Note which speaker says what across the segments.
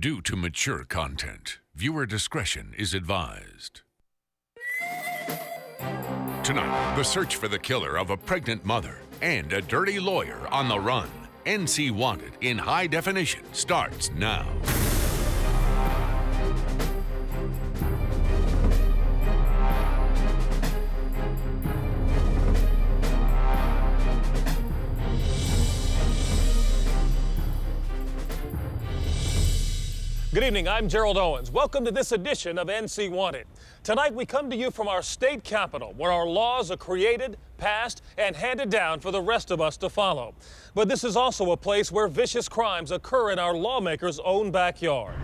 Speaker 1: due to mature content. Viewer discretion is advised. Tonight, the search for the killer of a pregnant mother and a dirty lawyer on the run. NC Wanted in high definition starts now.
Speaker 2: Good evening, I'm Gerald Owens. Welcome to this edition of NC Wanted. Tonight we come to you from our state capitol, where our laws are created, passed, and handed down for the rest of us to follow. But this is also a place where vicious crimes occur in our lawmakers' own backyard.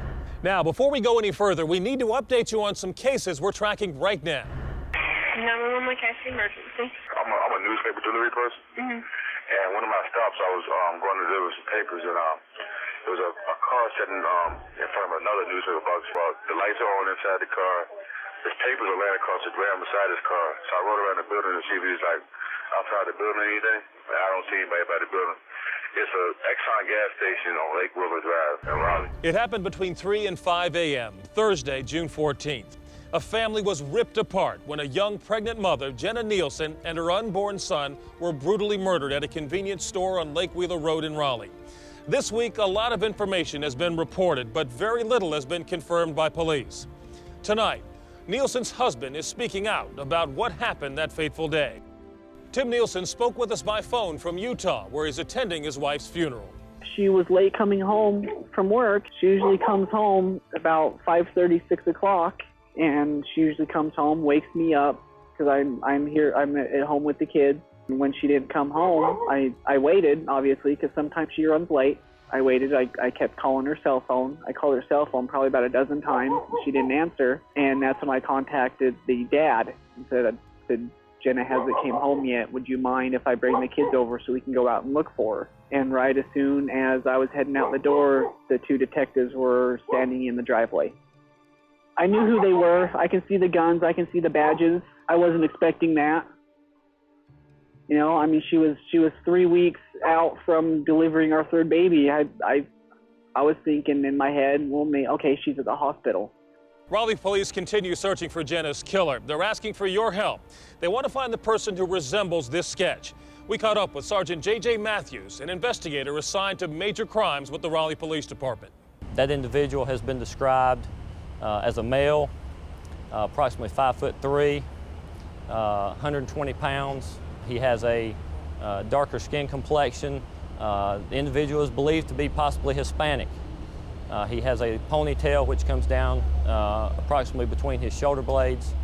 Speaker 2: Now, before we go any further, we need to update you on some cases we're tracking right now.
Speaker 3: 911, my cash emergency.
Speaker 4: I'm a newspaper delivery person. And one of my stops, I was going to deliver some papers, and there was a car sitting in front of another newspaper box. The lights are on inside the car. There's papers are laying across the ground beside his car. So I rode around the building to see if he was like outside the building or anything. But I don't see anybody by the building. It's a Exxon gas station on Lake River Drive in Raleigh.
Speaker 2: It happened between 3 and 5 a.m., Thursday, June 14th. A family was ripped apart when a young pregnant mother, Jenna Nielsen, and her unborn son were brutally murdered at a convenience store on Lake Wheeler Road in Raleigh. This week, a lot of information has been reported, but very little has been confirmed by police. Tonight, Nielsen's husband is speaking out about what happened that fateful day. Tim Nielsen spoke with us by phone from Utah, where he's attending his wife's funeral.
Speaker 5: She was late coming home from work. She usually comes home about 5:30, 6 o'clock, and she usually comes home, wakes me up, because I'm at home with the kids. And when she didn't come home, I waited, obviously, because sometimes she runs late. I waited. I kept calling her cell phone. I called her cell phone probably about a dozen times. She didn't answer, and that's when I contacted the dad and said, Jenna hasn't came home yet. Would you mind if I bring the kids over so we can go out and look for her? And right as soon as I was heading out the door, the two detectives were standing in the driveway. I knew who they were. I can see the guns. I can see the badges. I wasn't expecting that. You know, I mean, she was 3 weeks out from delivering our third baby. I was thinking in my head, well, okay, she's at the hospital.
Speaker 2: Raleigh police continue searching for Jenna's killer. They're asking for your help. They want to find the person who resembles this sketch. We caught up with Sergeant J.J. Matthews, an investigator assigned to major crimes with the Raleigh Police Department.
Speaker 6: That individual has been described as a male, approximately 5'3", 120 pounds. He has a darker skin complexion. The individual is believed to be possibly Hispanic. He has a ponytail which comes down approximately between his shoulder blades.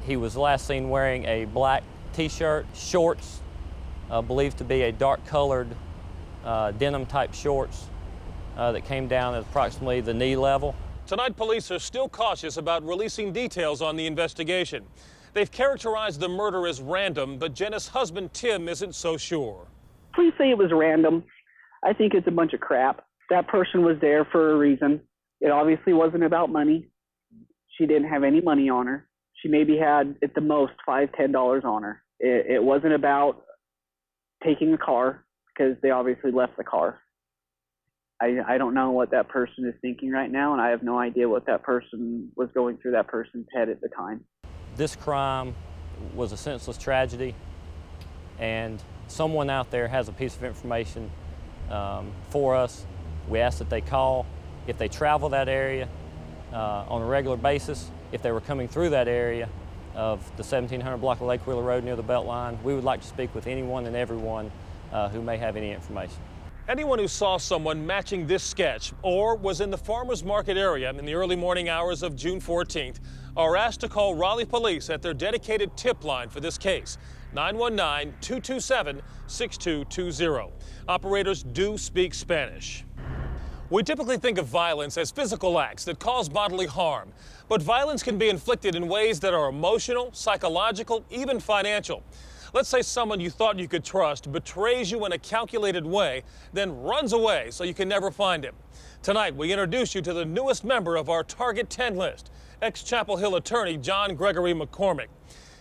Speaker 6: He was last seen wearing a black t-shirt, shorts, believed to be a dark-colored denim-type shorts that came down at approximately the knee level.
Speaker 2: Tonight, police are still cautious about releasing details on the investigation. They've characterized the murder as random, but Jenna's husband, Tim, isn't so sure.
Speaker 5: Please say it was random. I think it's a bunch of crap. That person was there for a reason. It obviously wasn't about money. She didn't have any money on her. She maybe had, at the most, $5, $10 on her. It wasn't about taking a car, because they obviously left the car. I don't know what that person is thinking right now, and I have no idea what that person was going through that person's head at the time.
Speaker 6: This crime was a senseless tragedy, and someone out there has a piece of information for us. We ask that they call. If they travel that area on a regular basis, if they were coming through that area of the 1700 block of Lake Wheeler Road near the Beltline, we would like to speak with anyone and everyone who may have any information.
Speaker 2: Anyone who saw someone matching this sketch or was in the farmers market area in the early morning hours of June 14th are asked to call Raleigh Police at their dedicated tip line for this case, 919-227-6220. Operators do speak Spanish. We typically think of violence as physical acts that cause bodily harm, but violence can be inflicted in ways that are emotional, psychological, even financial. Let's say someone you thought you could trust betrays you in a calculated way, then runs away so you can never find him. Tonight, we introduce you to the newest member of our Target 10 list, ex-Chapel Hill attorney John Gregory McCormick.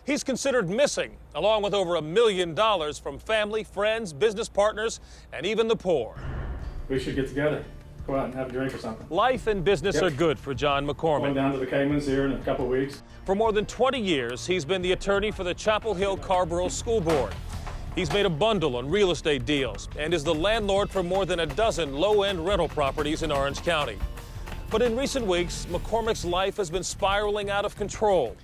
Speaker 2: He's considered missing, along with over $1 million from family, friends, business partners, and even the poor.
Speaker 7: We should get together. go out and have a drink or something.
Speaker 2: Life and business are good for John
Speaker 7: Going
Speaker 2: McCormick.
Speaker 7: down to the Caymans here in a couple of weeks.
Speaker 2: For more than 20 years, he's been the attorney for the Chapel Hill Carrboro School Board. He's made a bundle on real estate deals and is the landlord for more than a dozen low-end rental properties in Orange County. But in recent weeks, McCormick's life has been spiraling out of control.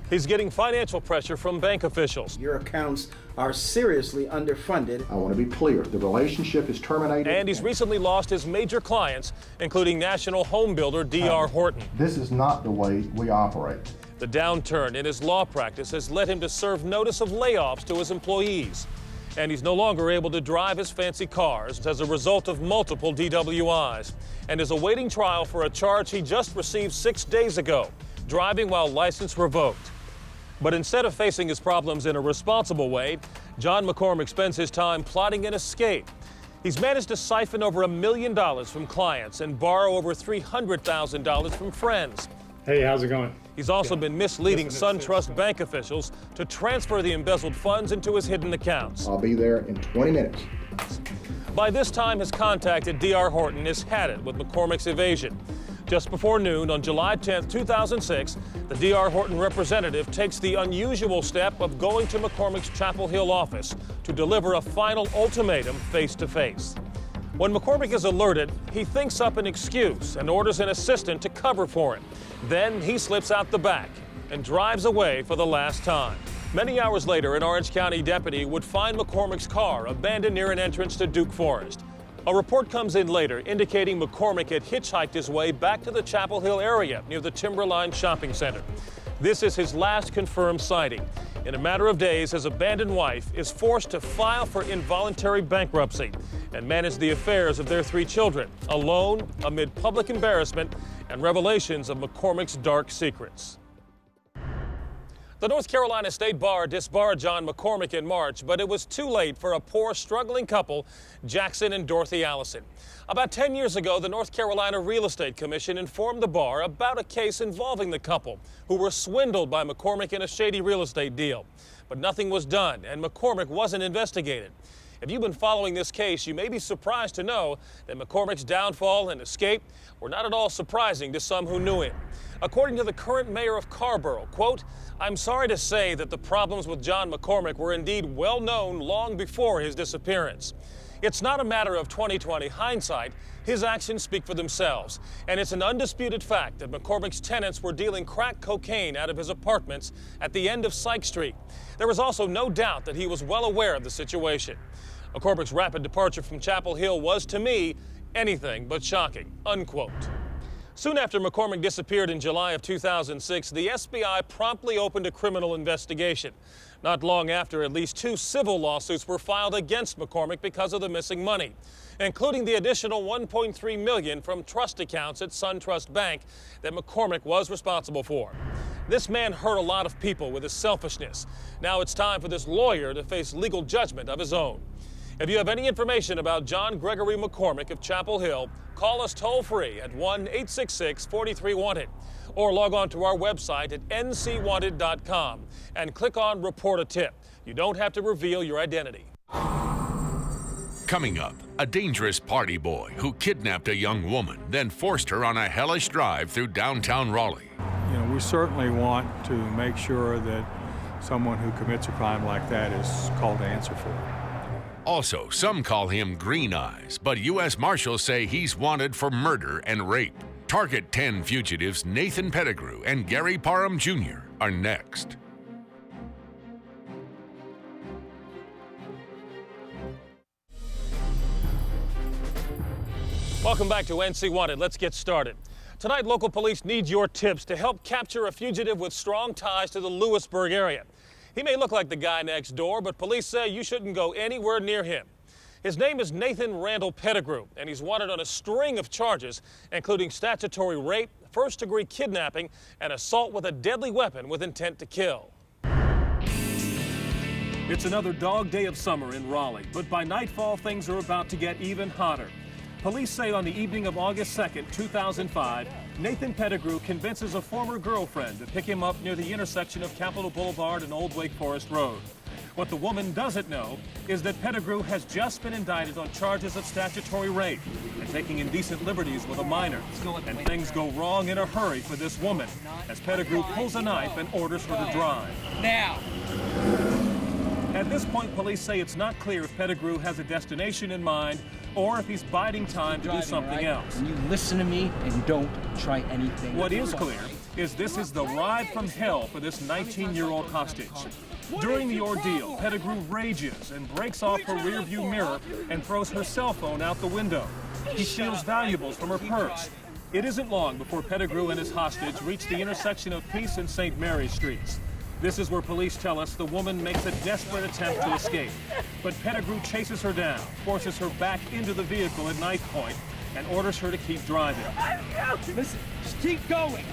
Speaker 2: He's getting financial pressure from bank officials.
Speaker 8: Your accounts are seriously underfunded.
Speaker 9: I want to be clear, the relationship is terminated.
Speaker 2: And he's recently lost his major clients, including national home builder D.R. Horton.
Speaker 9: This is not the way we operate.
Speaker 2: The downturn in his law practice has led him to serve notice of layoffs to his employees. And he's no longer able to drive his fancy cars as a result of multiple DWIs, and is awaiting trial for a charge he just received 6 days ago, driving while license revoked. But instead of facing his problems in a responsible way, John McCormick spends his time plotting an escape. He's managed to siphon over $1 million from clients and borrow over $300,000 from friends.
Speaker 7: Hey, how's it going?
Speaker 2: He's also been misleading SunTrust bank officials to transfer the embezzled funds into his hidden accounts.
Speaker 9: I'll be there in 20 minutes.
Speaker 2: By this time, his contact at D.R. Horton has had it with McCormick's evasion. Just before noon on July 10, 2006, the D.R. Horton representative takes the unusual step of going to McCormick's Chapel Hill office to deliver a final ultimatum face-to-face. When McCormick is alerted, he thinks up an excuse and orders an assistant to cover for him. Then he slips out the back and drives away for the last time. Many hours later, an Orange County deputy would find McCormick's car abandoned near an entrance to Duke Forest. A report comes in later indicating McCormick had hitchhiked his way back to the Chapel Hill area near the Timberline Shopping Center. This is his last confirmed sighting. In a matter of days, his abandoned wife is forced to file for involuntary bankruptcy and manage the affairs of their 3 children, alone amid public embarrassment and revelations of McCormick's dark secrets. The North Carolina State Bar disbarred John McCormick in March, but it was too late for a poor, struggling couple, Jackson and Dorothy Allison. About 10 years ago, the North Carolina Real Estate Commission informed the bar about a case involving the couple who were swindled by McCormick in a shady real estate deal. But nothing was done, and McCormick wasn't investigated. If you've been following this case, you may be surprised to know that McCormick's downfall and escape were not at all surprising to some who knew him. According to the current mayor of Carrboro, quote, "I'm sorry to say that the problems with John McCormick were indeed well known long before his disappearance. It's not a matter of 20/20 hindsight. His actions speak for themselves. And it's an undisputed fact that McCormick's tenants were dealing crack cocaine out of his apartments at the end of Sykes Street. There was also no doubt that he was well aware of the situation. McCormick's rapid departure from Chapel Hill was, to me, anything but shocking," unquote. Soon after McCormick disappeared in July of 2006, the SBI promptly opened a criminal investigation. Not long after, at least 2 civil lawsuits were filed against McCormick because of the missing money, including the additional $1.3 million from trust accounts at SunTrust Bank that McCormick was responsible for. This man hurt a lot of people with his selfishness. Now it's time for this lawyer to face legal judgment of his own. If you have any information about John Gregory McCormick of Chapel Hill, call us toll-free at 1-866-43-WANTED or log on to our website at ncwanted.com and click on Report a Tip. You don't have to reveal your identity.
Speaker 1: Coming up, a dangerous party boy who kidnapped a young woman, then forced her on a hellish drive through downtown Raleigh.
Speaker 10: You know, we certainly want to make sure that someone who commits a crime like that is called to answer for it.
Speaker 1: Also, some call him Green Eyes, but U.S. Marshals say he's wanted for murder and rape. Target 10 fugitives Nathan Pettigrew and Gary Parham Jr. are next.
Speaker 2: Welcome back to NC Wanted. Let's get started. Tonight, local police need your tips to help capture a fugitive with strong ties to the Lewisburg area. He may look like the guy next door, but police say you shouldn't go anywhere near him. His name is Nathan Randall Pettigrew, and he's wanted on a string of charges, including statutory rape, first-degree kidnapping, and assault with a deadly weapon with intent to kill. It's another dog day of summer in Raleigh, but by nightfall, things are about to get even hotter. Police say on the evening of August 2nd, 2005, Nathan Pettigrew convinces a former girlfriend to pick him up near the intersection of Capitol Boulevard and Old Wake Forest Road. What the woman doesn't know is that Pettigrew has just been indicted on charges of statutory rape and taking indecent liberties with a minor. And things go wrong in a hurry for this woman as Pettigrew pulls a knife and orders her to drive.
Speaker 11: Now!
Speaker 2: At this point, police say it's not clear if Pettigrew has a destination in mind or if he's biding time to do something else.
Speaker 11: And you listen to me and don't try anything.
Speaker 2: What is clear is this is the ride from hell for this 19-year-old hostage. During the ordeal, Pettigrew rages and breaks off her rearview mirror and throws her cell phone out the window. He steals valuables from her purse. It isn't long before Pettigrew and his hostage reach the intersection of Peace and St. Mary's Streets. This is where police tell us the woman makes a desperate attempt to escape. But Pettigrew chases her down, forces her back into the vehicle at knife point, and orders her to keep driving.
Speaker 11: Listen, just keep going.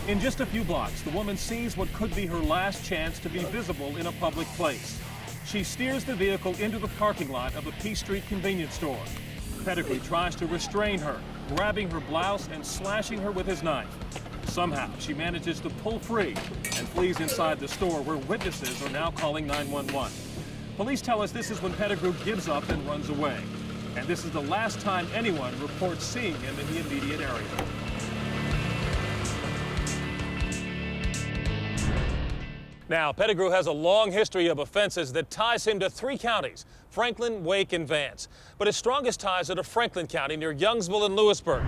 Speaker 2: In just a few blocks, the woman sees what could be her last chance to be visible in a public place. She steers the vehicle into the parking lot of a Peace Street convenience store. Pettigrew tries to restrain her, grabbing her blouse and slashing her with his knife. Somehow, she manages to pull free and flees inside the store where witnesses are now calling 911. Police tell us this is when Pettigrew gives up and runs away. And this is the last time anyone reports seeing him in the immediate area. Now, Pettigrew has a long history of offenses that ties him to 3 counties: Franklin, Wake, and Vance. But his strongest ties are to Franklin County near Youngsville and Lewisburg.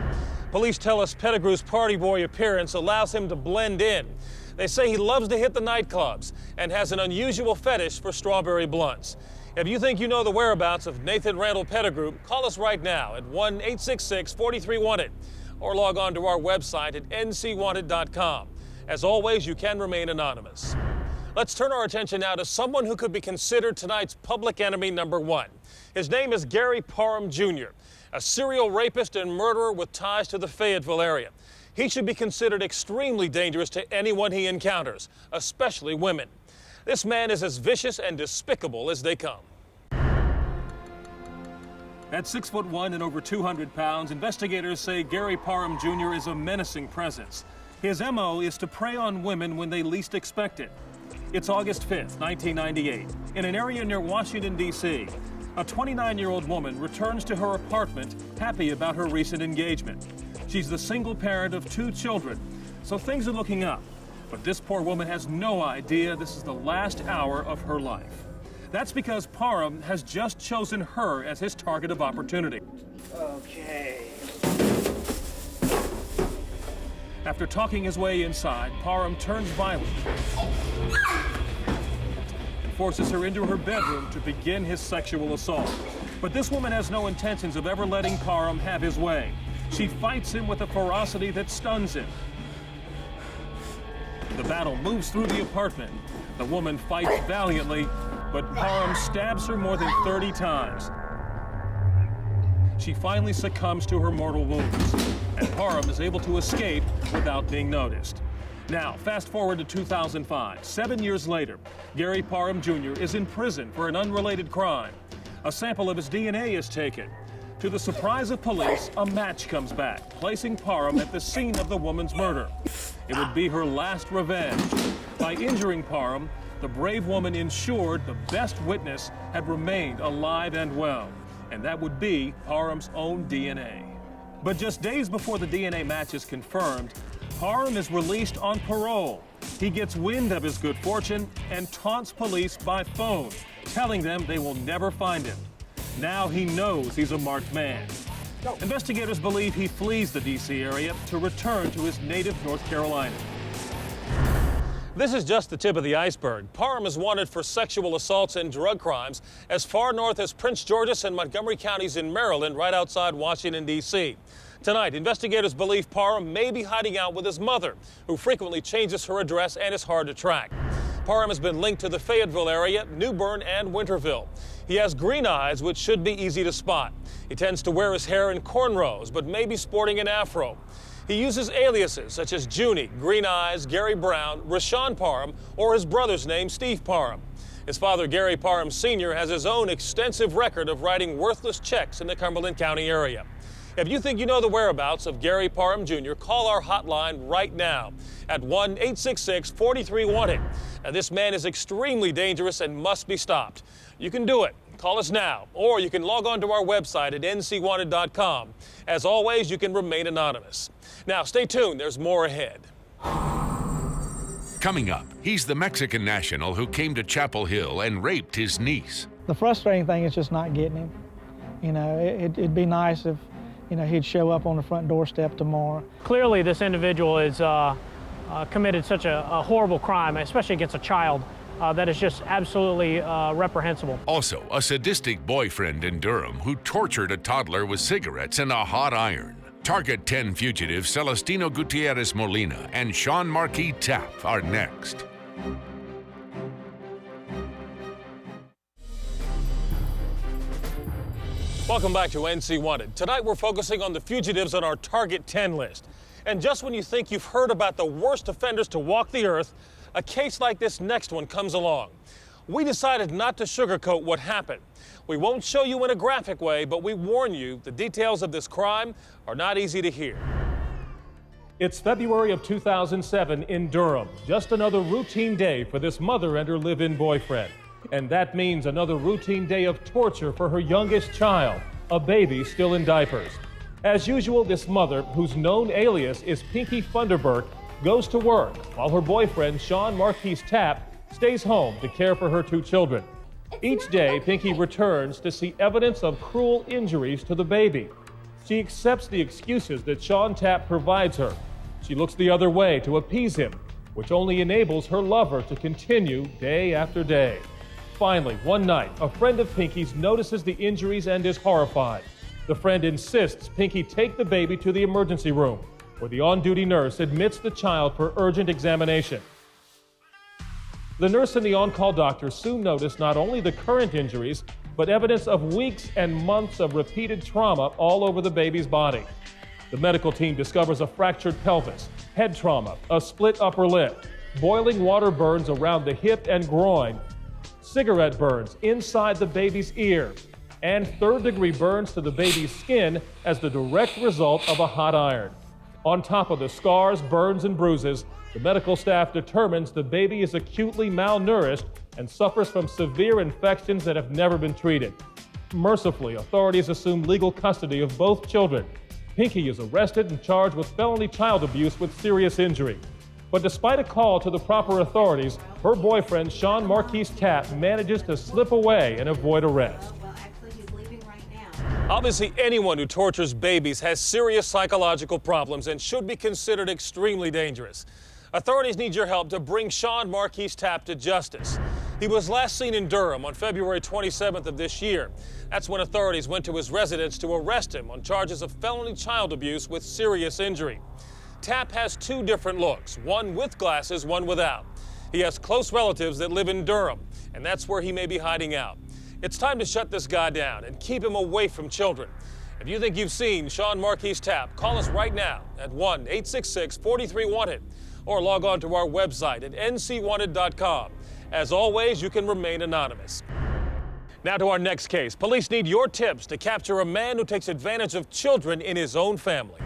Speaker 2: Police tell us Pettigrew's party boy appearance allows him to blend in. They say he loves to hit the nightclubs and has an unusual fetish for strawberry blunts. If you think you know the whereabouts of Nathan Randall Pettigrew, call us right now at 1-866-43-WANTED or log on to our website at ncwanted.com. As always, you can remain anonymous. Let's turn our attention now to someone who could be considered tonight's public enemy number 1. His name is Gary Parham Jr., a serial rapist and murderer with ties to the Fayetteville area. He should be considered extremely dangerous to anyone he encounters, especially women. This man is as vicious and despicable as they come. At 6'1" and over 200 pounds, investigators say Gary Parham Jr. is a menacing presence. His MO is to prey on women when they least expect it. It's August 5th, 1998. In an area near Washington, D.C., a 29-year-old woman returns to her apartment happy about her recent engagement. She's the single parent of 2 children, so things are looking up. But this poor woman has no idea this is the last hour of her life. That's because Parham has just chosen her as his target of opportunity.
Speaker 11: Okay.
Speaker 2: After talking his way inside, Parham turns violent and forces her into her bedroom to begin his sexual assault. But this woman has no intentions of ever letting Parham have his way. She fights him with a ferocity that stuns him. The battle moves through the apartment. The woman fights valiantly, but Parham stabs her more than 30 times. She finally succumbs to her mortal wounds, and Parham is able to escape without being noticed. Now, fast forward to 2005. 7 years later, Gary Parham Jr. is in prison for an unrelated crime. A sample of his DNA is taken. To the surprise of police, a match comes back, placing Parham at the scene of the woman's murder. It would be her last revenge. By injuring Parham, the brave woman ensured the best witness had remained alive and well, and that would be Parham's own DNA. But just days before the DNA match is confirmed, Parham is released on parole. He gets wind of his good fortune and taunts police by phone, telling them they will never find him. Now he knows he's a marked man. Investigators believe he flees the D.C. area to return to his native North Carolina. This is just the tip of the iceberg. Parham is wanted for sexual assaults and drug crimes as far north as Prince George's and Montgomery counties in Maryland, right outside Washington, D.C. Tonight, investigators believe Parham may be hiding out with his mother, who frequently changes her address and is hard to track. Parham has been linked to the Fayetteville area, New Bern, and Winterville. He has green eyes, which should be easy to spot. He tends to wear his hair in cornrows, but may be sporting an afro. He uses aliases such as Junie, Green Eyes, Gary Brown, Rashawn Parham, or his brother's name, Steve Parham. His father, Gary Parham Sr., has his own extensive record of writing worthless checks in the Cumberland County area. If you think you know the whereabouts of Gary Parham Jr., call our hotline right now at 1-866-43-WANTED. Now, this man is extremely dangerous and must be stopped. You can do it. Call us now, or you can log on to our website at ncwanted.com. As always, you can remain anonymous. Now, stay tuned. There's more ahead.
Speaker 1: Coming up, he's the Mexican national who came to Chapel Hill and raped his niece.
Speaker 12: The frustrating thing is just not getting him. You know, it'd be nice if, you know, he'd show up on the front doorstep tomorrow.
Speaker 13: Clearly, this individual is committed such a horrible crime, especially against a child, that is just absolutely reprehensible.
Speaker 1: Also, a sadistic boyfriend in Durham who tortured a toddler with cigarettes and a hot iron. Target 10 fugitives Celestino Gutierrez Molina and Sean Marquis Tapp are next.
Speaker 2: Welcome back to NC Wanted. Tonight we're focusing on the fugitives on our Target 10 list. And just when you think you've heard about the worst offenders to walk the earth, a case like this next one comes along. We decided not to sugarcoat what happened. We won't show you in a graphic way, but we warn you the details of this crime are not easy to hear. It's February of 2007 in Durham. Just another routine day for this mother and her live-in boyfriend. And that means another routine day of torture for her youngest child, a baby still in diapers. As usual, this mother, whose known alias is Pinky Funderburk, goes to work while her boyfriend, Sean Marquis Tapp, stays home to care for her two children. Each day, Pinky returns to see evidence of cruel injuries to the baby. She accepts the excuses that Sean Tapp provides her. She looks the other way to appease him, which only enables her lover to continue day after day. Finally, one night, a friend of Pinky's notices the injuries and is horrified. The friend insists Pinky take the baby to the emergency room, where the on-duty nurse admits the child for urgent examination. The nurse and the on-call doctor soon notice not only the current injuries, but evidence of weeks and months of repeated trauma all over the baby's body. The medical team discovers a fractured pelvis, head trauma, a split upper lip, boiling water burns around the hip and groin, cigarette burns inside the baby's ear, and third-degree burns to the baby's skin as the direct result of a hot iron. On top of the scars, burns, and bruises, the medical staff determines the baby is acutely malnourished and suffers from severe infections that have never been treated. Mercifully, authorities assume legal custody of both children. Pinky is arrested and charged with felony child abuse with serious injury. But despite a call to the proper authorities, her boyfriend, Sean Marquis Tapp, manages to slip away and avoid arrest. Obviously, anyone who tortures babies has serious psychological problems and should be considered extremely dangerous. Authorities need your help to bring Sean Marquis Tapp to justice. He was last seen in Durham on February 27th of this year. That's when authorities went to his residence to arrest him on charges of felony child abuse with serious injury. Tapp has two different looks, one with glasses, one without. He has close relatives that live in Durham, and that's where he may be hiding out. It's time to shut this guy down and keep him away from children. If you think you've seen Sean Marquis Tapp, call us right now at 1-866-43-WANTED or log on to our website at ncwanted.com. As always, you can remain anonymous. Now to our next case. Police need your tips to capture a man who takes advantage of children in his own family.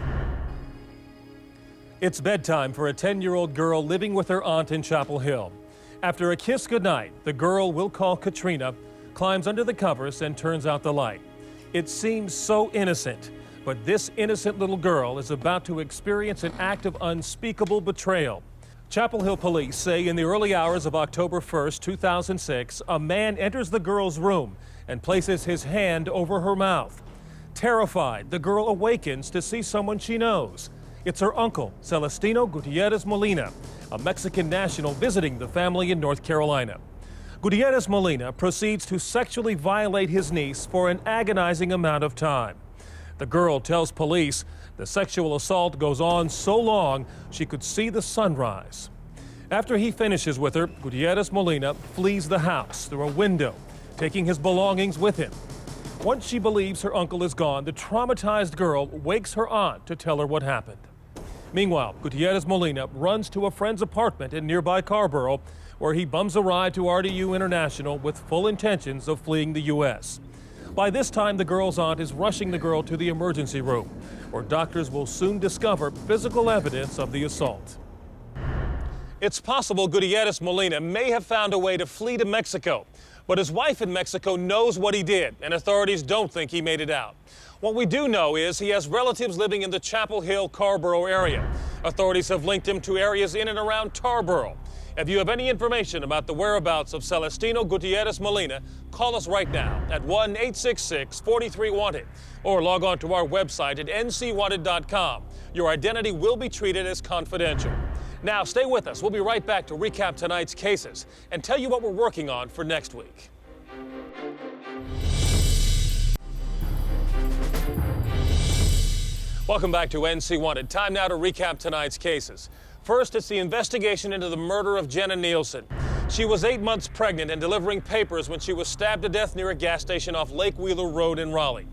Speaker 2: It's bedtime for a 10-year-old girl living with her aunt in Chapel Hill. After a kiss goodnight, the girl we'll call Katrina climbs under the covers and turns out the light. It seems so innocent, but this innocent little girl is about to experience an act of unspeakable betrayal. Chapel Hill police say in the early hours of October 1st, 2006, a man enters the girl's room and places his hand over her mouth. Terrified, the girl awakens to see someone she knows. It's her uncle, Celestino Gutierrez Molina, a Mexican national visiting the family in North Carolina. Gutierrez Molina proceeds to sexually violate his niece for an agonizing amount of time. The girl tells police the sexual assault goes on so long she could see the sunrise. After he finishes with her, Gutierrez Molina flees the house through a window, taking his belongings with him. Once she believes her uncle is gone, the traumatized girl wakes her aunt to tell her what happened. Meanwhile, Gutierrez Molina runs to a friend's apartment in nearby Carborough, where he bums a ride to RDU International with full intentions of fleeing the U.S. By this time, the girl's aunt is rushing the girl to the emergency room, where doctors will soon discover physical evidence of the assault. It's possible Gutierrez Molina may have found a way to flee to Mexico, but his wife in Mexico knows what he did, and authorities don't think he made it out. What we do know is he has relatives living in the Chapel Hill, Carborough area. Authorities have linked him to areas in and around Tarboro. If you have any information about the whereabouts of Celestino Gutierrez Molina, call us right now at 1-866-43-WANTED or log on to our website at ncwanted.com. Your identity will be treated as confidential. Now, stay with us. We'll be right back to recap tonight's cases and tell you what we're working on for next week. Welcome back to NC Wanted. Time now to recap tonight's cases. First, it's the investigation into the murder of Jenna Nielsen. She was 8 months pregnant and delivering papers when she was stabbed to death near a gas station off Lake Wheeler Road in Raleigh.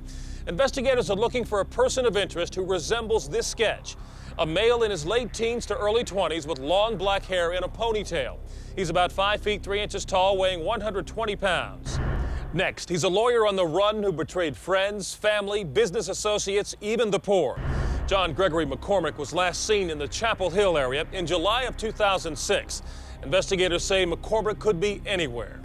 Speaker 2: Investigators are looking for a person of interest who resembles this sketch. A male in his late teens to early 20s with long black hair in a ponytail. He's about 5 feet 3 inches tall, weighing 120 pounds. Next, he's a lawyer on the run who betrayed friends, family, business associates, even the poor. John Gregory McCormick was last seen in the Chapel Hill area in July of 2006. Investigators say McCormick could be anywhere.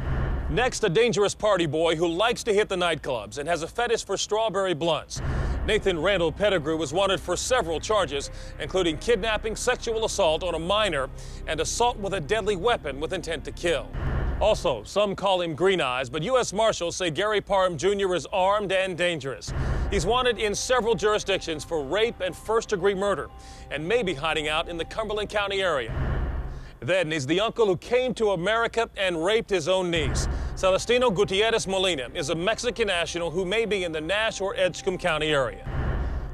Speaker 2: Next, a dangerous party boy who likes to hit the nightclubs and has a fetish for strawberry blunts. Nathan Randall Pettigrew was wanted for several charges, including kidnapping, sexual assault on a minor, and assault with a deadly weapon with intent to kill. Also, some call him Green Eyes, but U.S. Marshals say Gary Parham Jr. is armed and dangerous. He's wanted in several jurisdictions for rape and first-degree murder, and may be hiding out in the Cumberland County area. Then he's the uncle who came to America and raped his own niece. Celestino Gutierrez Molina is a Mexican national who may be in the Nash or Edgecombe County area.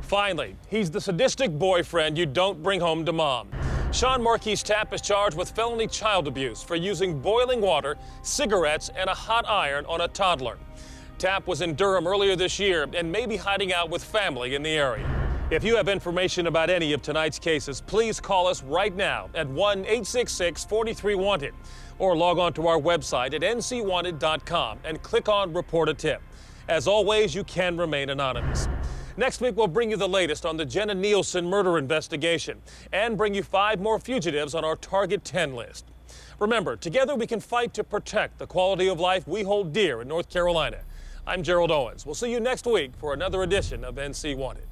Speaker 2: Finally, he's the sadistic boyfriend you don't bring home to mom. Sean Marquise Tapp is charged with felony child abuse for using boiling water, cigarettes, and a hot iron on a toddler. Tapp was in Durham earlier this year and may be hiding out with family in the area. If you have information about any of tonight's cases, please call us right now at 1-866-43-WANTED or log on to our website at ncwanted.com and click on Report a Tip. As always, you can remain anonymous. Next week, we'll bring you the latest on the Jenna Nielsen murder investigation and bring you 5 more fugitives on our Target 10 list. Remember, together we can fight to protect the quality of life we hold dear in North Carolina. I'm Gerald Owens. We'll see you next week for another edition of NC Wanted.